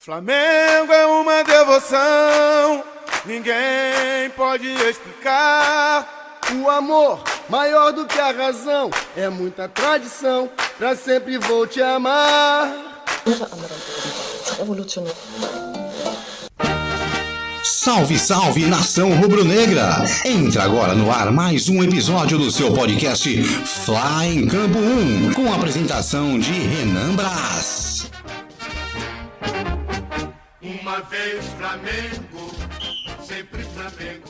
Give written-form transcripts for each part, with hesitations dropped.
Flamengo é uma devoção, ninguém pode explicar. O amor, maior do que a razão, é muita tradição, pra sempre vou te amar. Salve, salve, nação rubro-negra! Entra agora no ar mais um episódio do seu podcast Fly em Campo 1, com a apresentação de Renan Brás. Uma vez Flamengo, sempre Flamengo,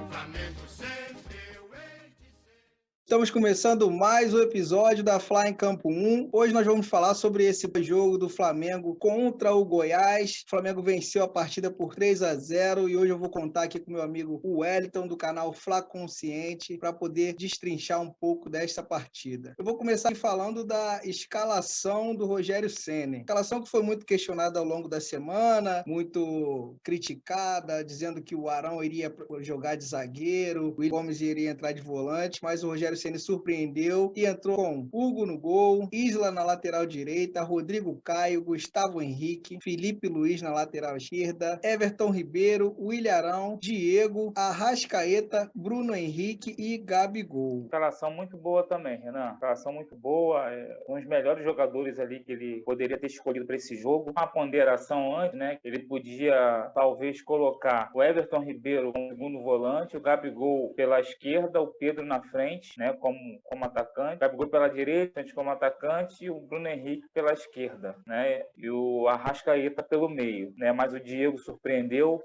Flamengo sempre eu hei de ser. Estamos começando mais um episódio da Fly em Campo 1. Hoje nós vamos falar sobre esse jogo do Flamengo contra o Goiás. O Flamengo venceu a partida por 3-0 e hoje eu vou contar aqui com meu amigo Wellington do canal Fla Consciente para poder destrinchar um pouco desta partida. Eu vou começar falando da escalação do Rogério Ceni. Escalação que foi muito questionada ao longo da semana, muito criticada, dizendo que o Arão iria jogar de zagueiro, o Willian Gomes iria entrar de volante, mas o Rogério Ceni surpreendeu e entrou com Hugo no gol, Isla na lateral direita, Rodrigo Caio, Gustavo Henrique, Felipe Luiz na lateral esquerda, Everton Ribeiro, Willian Arão, Diego, Arrascaeta, Bruno Henrique e Gabigol. Escalação muito boa também, Renan. Escalação muito boa. Um dos melhores jogadores ali que ele poderia ter escolhido para esse jogo. Uma ponderação antes, né? Ele podia talvez colocar o Everton Ribeiro como segundo volante, o Gabigol pela esquerda, o Pedro na frente, né? Como atacante, o Gabigol pela direita, como atacante, e o Bruno Henrique pela esquerda, né? E o Arrascaeta pelo meio, né? Mas o Diego surpreendeu,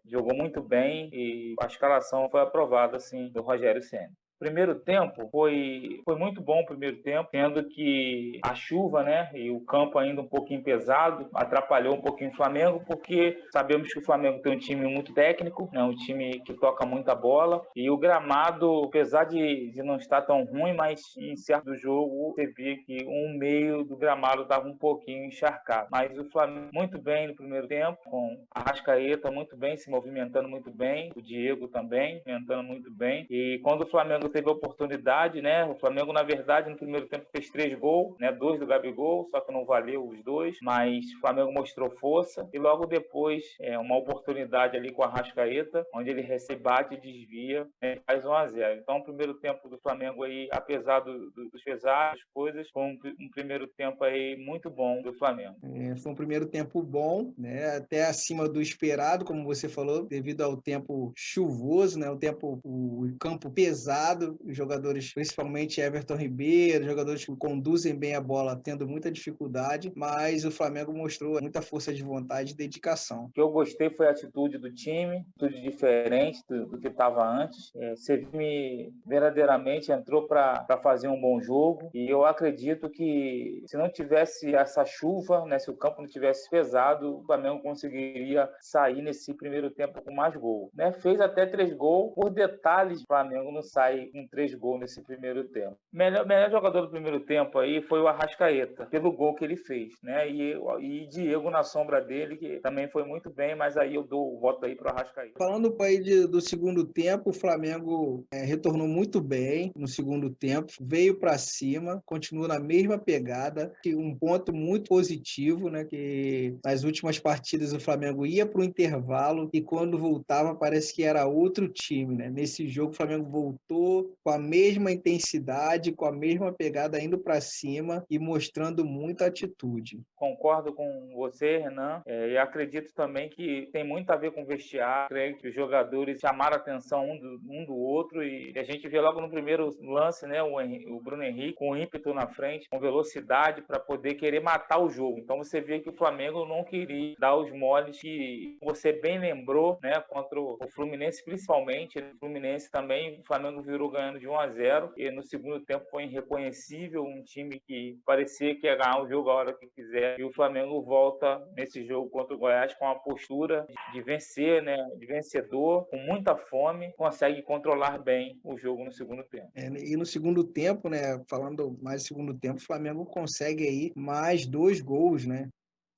jogou muito bem e a escalação foi aprovada, assim, do Rogério Ceni. Primeiro tempo foi muito bom o primeiro tempo, sendo que a chuva, né, e o campo ainda um pouquinho pesado, atrapalhou um pouquinho o Flamengo, porque sabemos que o Flamengo tem um time muito técnico, né, um time que toca muita bola, e o gramado, apesar de não estar tão ruim, mas em certo jogo você via que um meio do gramado estava um pouquinho encharcado. Mas o Flamengo muito bem no primeiro tempo, com a Arrascaeta muito bem, se movimentando muito bem, o Diego também, movimentando muito bem, e quando o Flamengo teve a oportunidade, né? O Flamengo, na verdade, no primeiro tempo fez 3 gols, né? 2 do Gabigol, só que não valeu os 2, mas o Flamengo mostrou força e logo depois uma oportunidade ali com a Arrascaeta, onde ele recebe, bate e desvia, né? Faz 1-0. Então, o primeiro tempo do Flamengo aí, apesar dos pesares, coisas, foi um primeiro tempo aí muito bom do Flamengo. Foi um primeiro tempo bom, né? Até acima do esperado, como você falou, devido ao tempo chuvoso, né? O campo pesado, os jogadores, principalmente Everton Ribeiro, jogadores que conduzem bem a bola, tendo muita dificuldade, mas o Flamengo mostrou muita força de vontade e dedicação. O que eu gostei foi a atitude do time, atitude diferente do que estava antes. Sevilla verdadeiramente entrou para fazer um bom jogo e eu acredito que se não tivesse essa chuva, né, se o campo não tivesse pesado, o Flamengo conseguiria sair nesse primeiro tempo com mais gols, né? Fez até 3 gols, por detalhes o Flamengo não sai com 3 gols nesse primeiro tempo. Melhor jogador do primeiro tempo aí foi o Arrascaeta, pelo gol que ele fez, né? E Diego na sombra dele, que também foi muito bem, mas aí eu dou o voto aí pro Arrascaeta. Falando aí do segundo tempo, o Flamengo retornou muito bem no segundo tempo, veio para cima, continua na mesma pegada, que um ponto muito positivo, né? Que nas últimas partidas o Flamengo ia para o intervalo e quando voltava parece que era outro time, né? Nesse jogo o Flamengo voltou com a mesma intensidade, com a mesma pegada, indo para cima e mostrando muita atitude. Concordo com você, Renan, e acredito também que tem muito a ver com o vestiário. Creio que os jogadores chamaram a atenção um do outro e a gente vê logo no primeiro lance, né, o Bruno Henrique com ímpeto na frente, com velocidade para poder querer matar o jogo. Então você vê que o Flamengo não queria dar os moles que você bem lembrou, né, contra o Fluminense principalmente. O Fluminense também, o Flamengo virou ganhando de 1-0 e no segundo tempo foi irreconhecível, um time que parecia que ia ganhar o jogo a hora que quiser, e o Flamengo volta nesse jogo contra o Goiás com uma postura de vencer, né, de vencedor, com muita fome, consegue controlar bem o jogo no segundo tempo. E no segundo tempo, né, falando mais do segundo tempo, o Flamengo consegue aí mais 2 gols, né?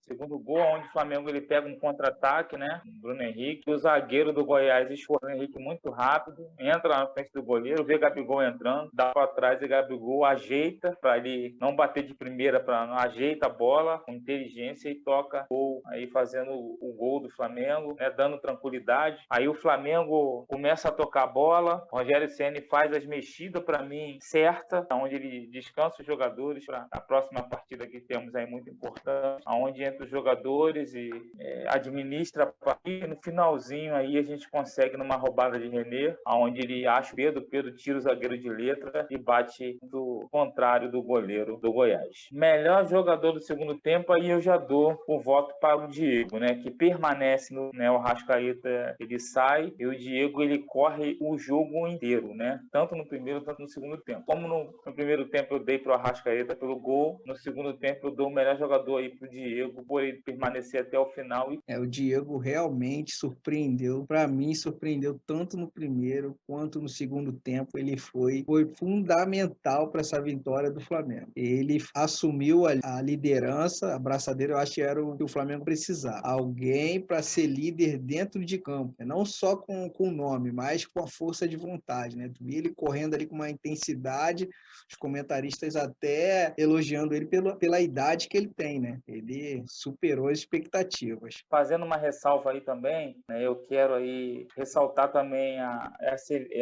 Segundo gol, onde o Flamengo ele pega um contra-ataque, né? Bruno Henrique. O zagueiro do Goiás escorre o Henrique muito rápido, entra na frente do goleiro, vê Gabigol entrando, dá para trás e Gabigol ajeita para ele não bater de primeira, ajeita a bola com inteligência e toca gol, aí fazendo o gol do Flamengo, né? Dando tranquilidade. Aí o Flamengo começa a tocar a bola, o Rogério Ceni faz as mexidas para mim certa, onde ele descansa os jogadores para a próxima partida que temos aí muito importante, onde entra os jogadores e administra a partida. No finalzinho aí a gente consegue numa roubada de René, onde ele acha o Pedro tira o zagueiro de letra e bate do contrário do goleiro do Goiás. Melhor jogador do segundo tempo, aí eu já dou o voto para o Diego, né, que permanece no, né, o Arrascaeta ele sai e o Diego ele corre o jogo inteiro, né, tanto no primeiro tanto no segundo tempo. Como no primeiro tempo eu dei para o Arrascaeta pelo gol, no segundo tempo eu dou o melhor jogador aí para o Diego por ele permanecer até o final. O Diego realmente surpreendeu, para mim surpreendeu tanto no primeiro quanto no segundo tempo. Ele foi fundamental para essa vitória do Flamengo. Ele assumiu a liderança, a braçadeira, eu acho que era o que o Flamengo precisava. Alguém para ser líder dentro de campo, não só com o nome, mas com a força de vontade, né? Tu via ele correndo ali com uma intensidade, os comentaristas até elogiando ele pela idade que ele tem, né? Ele superou as expectativas. Fazendo uma ressalva aí também, né, eu quero aí ressaltar também a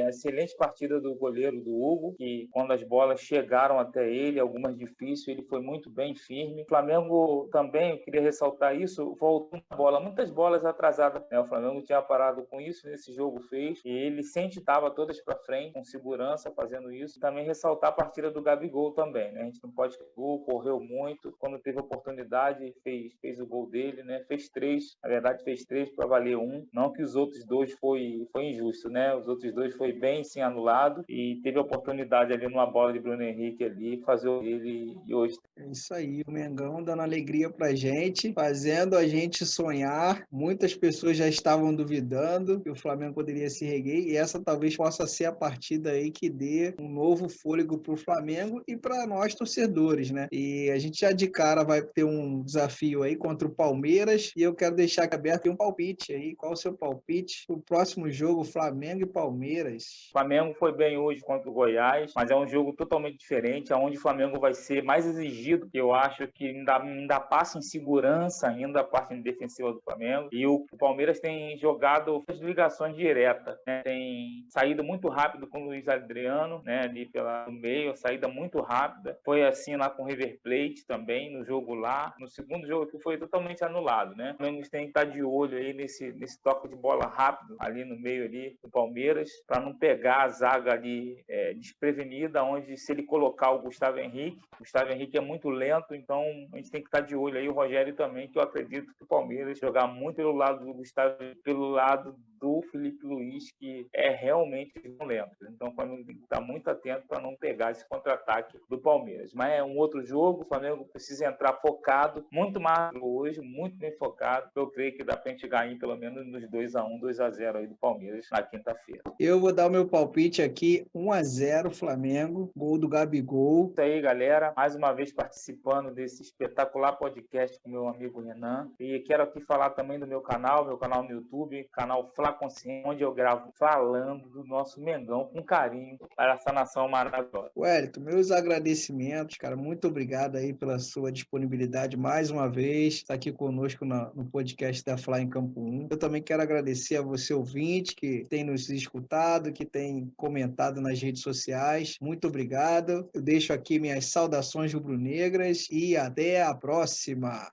excelente partida do goleiro do Hugo, que quando as bolas chegaram até ele, algumas difíceis, ele foi muito bem firme. O Flamengo também, eu queria ressaltar isso, voltou a bola, muitas bolas atrasadas, né? O Flamengo tinha parado com isso, nesse jogo fez, e ele sempre estava todas para frente, com segurança, fazendo isso. Também ressaltar a partida do Gabigol também, né? A gente não pode correu muito, quando teve oportunidade, fez o gol dele, né? Fez 3, na verdade fez 3 para valer 1, não que os outros 2 foi injusto, né? Os outros 2 foi bem sim anulado e teve a oportunidade ali numa bola de Bruno Henrique ali, fazer ele e hoje. É isso aí, o Mengão dando alegria pra gente, fazendo a gente sonhar. Muitas pessoas já estavam duvidando que o Flamengo poderia se reerguer e essa talvez possa ser a partida aí que dê um novo fôlego pro Flamengo e para nós torcedores, né? E a gente já de cara vai ter um desafio aí contra o Palmeiras e eu quero deixar aberto um palpite aí. Qual o seu palpite pro próximo jogo, Flamengo e Palmeiras? O Flamengo foi bem hoje contra o Goiás, mas é um jogo totalmente diferente, onde o Flamengo vai ser mais exigido. Eu acho que ainda passa em segurança ainda a parte defensiva do Flamengo. E o Palmeiras tem jogado as ligações diretas, né? Tem saído muito rápido com o Luiz Adriano, né? Ali pelo meio, saída muito rápida. Foi assim lá com o River Plate também, no jogo lá. No segundo jogo que foi totalmente anulado, né? O Flamengo tem que estar de olho aí nesse toque de bola rápido ali no meio ali do Palmeiras, para não pegar a zaga ali desprevenida, onde se ele colocar o Gustavo Henrique é muito lento, então a gente tem que estar de olho aí, o Rogério também, que eu acredito que o Palmeiras jogar muito pelo lado do Gustavo, pelo lado do Felipe Luiz, que é realmente lento. Então o Flamengo tem que estar muito atento para não pegar esse contra-ataque do Palmeiras. Mas é um outro jogo, o Flamengo precisa entrar focado, muito mais hoje, muito bem focado. Eu creio que dá para a gente ganhar pelo menos nos 2-1, 2-0 aí do Palmeiras na quinta-feira. Eu vou dar o meu palpite aqui, 1-0 Flamengo, gol do Gabigol. Isso aí, galera, mais uma vez participando desse espetacular podcast com meu amigo Renan. E quero aqui falar também do meu canal no YouTube, canal Fla Consciência, onde eu gravo falando do nosso Mengão com carinho para essa nação maravilhosa. Wellington, meus agradecimentos, cara, muito obrigado aí pela sua disponibilidade mais uma vez, estar aqui conosco no podcast da Fla em Campo 1. Eu também quero agradecer a você, ouvinte, que tem nos escutado, que tem comentado nas redes sociais. Muito obrigado. Eu deixo aqui minhas saudações rubro-negras e até a próxima.